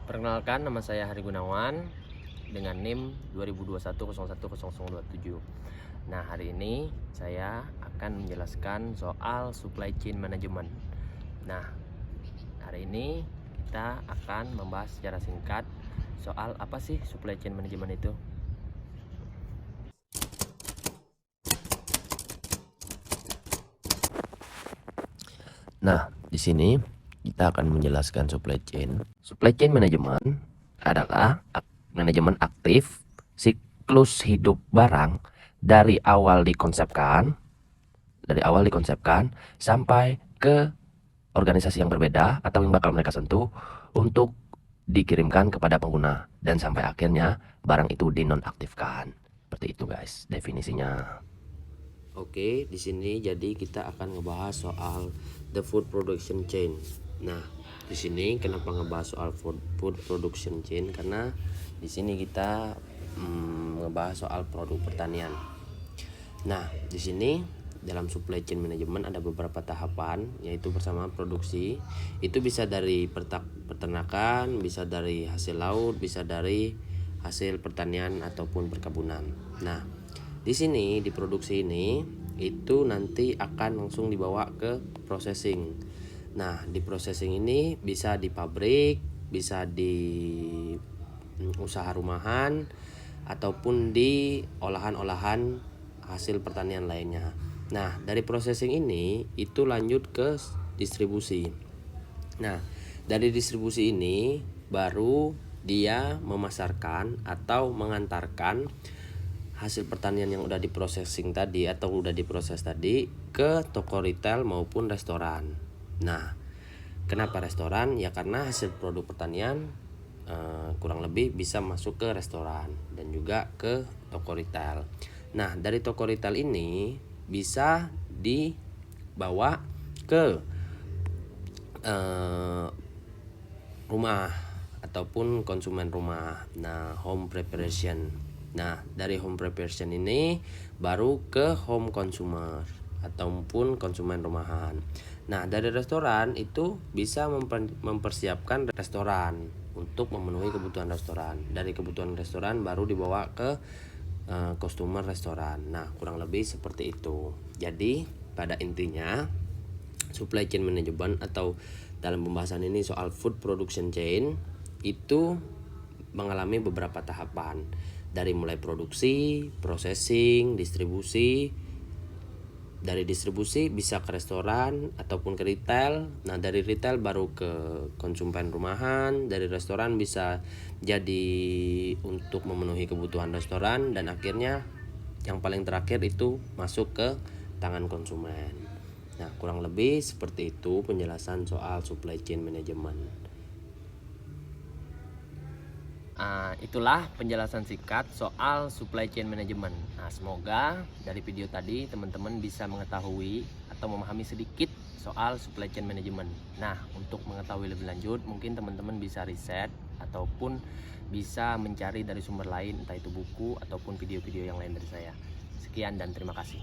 Perkenalkan, nama saya Hari Gunawan dengan NIM 2021010027. Nah, hari ini saya akan menjelaskan soal supply chain management. Nah, hari ini kita akan membahas secara singkat soal apa sih supply chain management itu. Nah, di sini kita akan menjelaskan supply chain. Supply chain management adalah manajemen aktif siklus hidup barang dari awal dikonsepkan sampai ke organisasi yang berbeda atau yang bakal mereka sentuh untuk dikirimkan kepada pengguna dan sampai akhirnya barang itu dinonaktifkan. Seperti itu guys definisinya. Oke, di sini jadi kita akan ngebahas soal the food production chain. Nah, di sini kenapa ngebahas soal food production chain? Karena di sini kita ngebahas soal produk pertanian. Nah, di sini dalam supply chain management ada beberapa tahapan, yaitu bersama produksi. Itu bisa dari peternakan, bisa dari hasil laut, bisa dari hasil pertanian ataupun perkebunan. Nah, di sini di produksi ini itu nanti akan langsung dibawa ke processing. Nah, di processing ini bisa di pabrik, bisa di usaha rumahan ataupun di olahan-olahan hasil pertanian lainnya. Nah, dari processing ini itu lanjut ke distribusi. Nah, dari distribusi ini baru dia memasarkan atau mengantarkan hasil pertanian yang udah diprosesing tadi atau udah diproses tadi ke toko retail maupun restoran. Nah, kenapa restoran? Ya karena hasil produk pertanian kurang lebih bisa masuk ke restoran dan juga ke toko retail. Nah, dari toko retail ini bisa dibawa ke rumah ataupun konsumen rumah. Nah, home preparation. Nah, dari home preparation ini baru ke home consumer ataupun konsumen rumahan. Nah, dari restoran itu bisa mempersiapkan restoran untuk memenuhi kebutuhan restoran. Dari kebutuhan restoran baru dibawa ke customer restoran. Nah, kurang lebih seperti itu. Jadi, pada intinya supply chain management atau dalam pembahasan ini soal food production chain itu mengalami beberapa tahapan, dari mulai produksi, processing, distribusi. Dari distribusi bisa ke restoran ataupun ke retail. Nah, dari retail baru ke konsumen rumahan. Dari restoran bisa jadi untuk memenuhi kebutuhan restoran, dan akhirnya yang paling terakhir itu masuk ke tangan konsumen. Nah, kurang lebih seperti itu penjelasan soal supply chain management. Itulah penjelasan singkat soal supply chain management. Nah, semoga dari video tadi teman-teman bisa mengetahui atau memahami sedikit soal supply chain management. Nah, untuk mengetahui lebih lanjut mungkin teman-teman bisa riset ataupun bisa mencari dari sumber lain, entah itu buku ataupun video-video yang lain dari saya. Sekian dan terima kasih.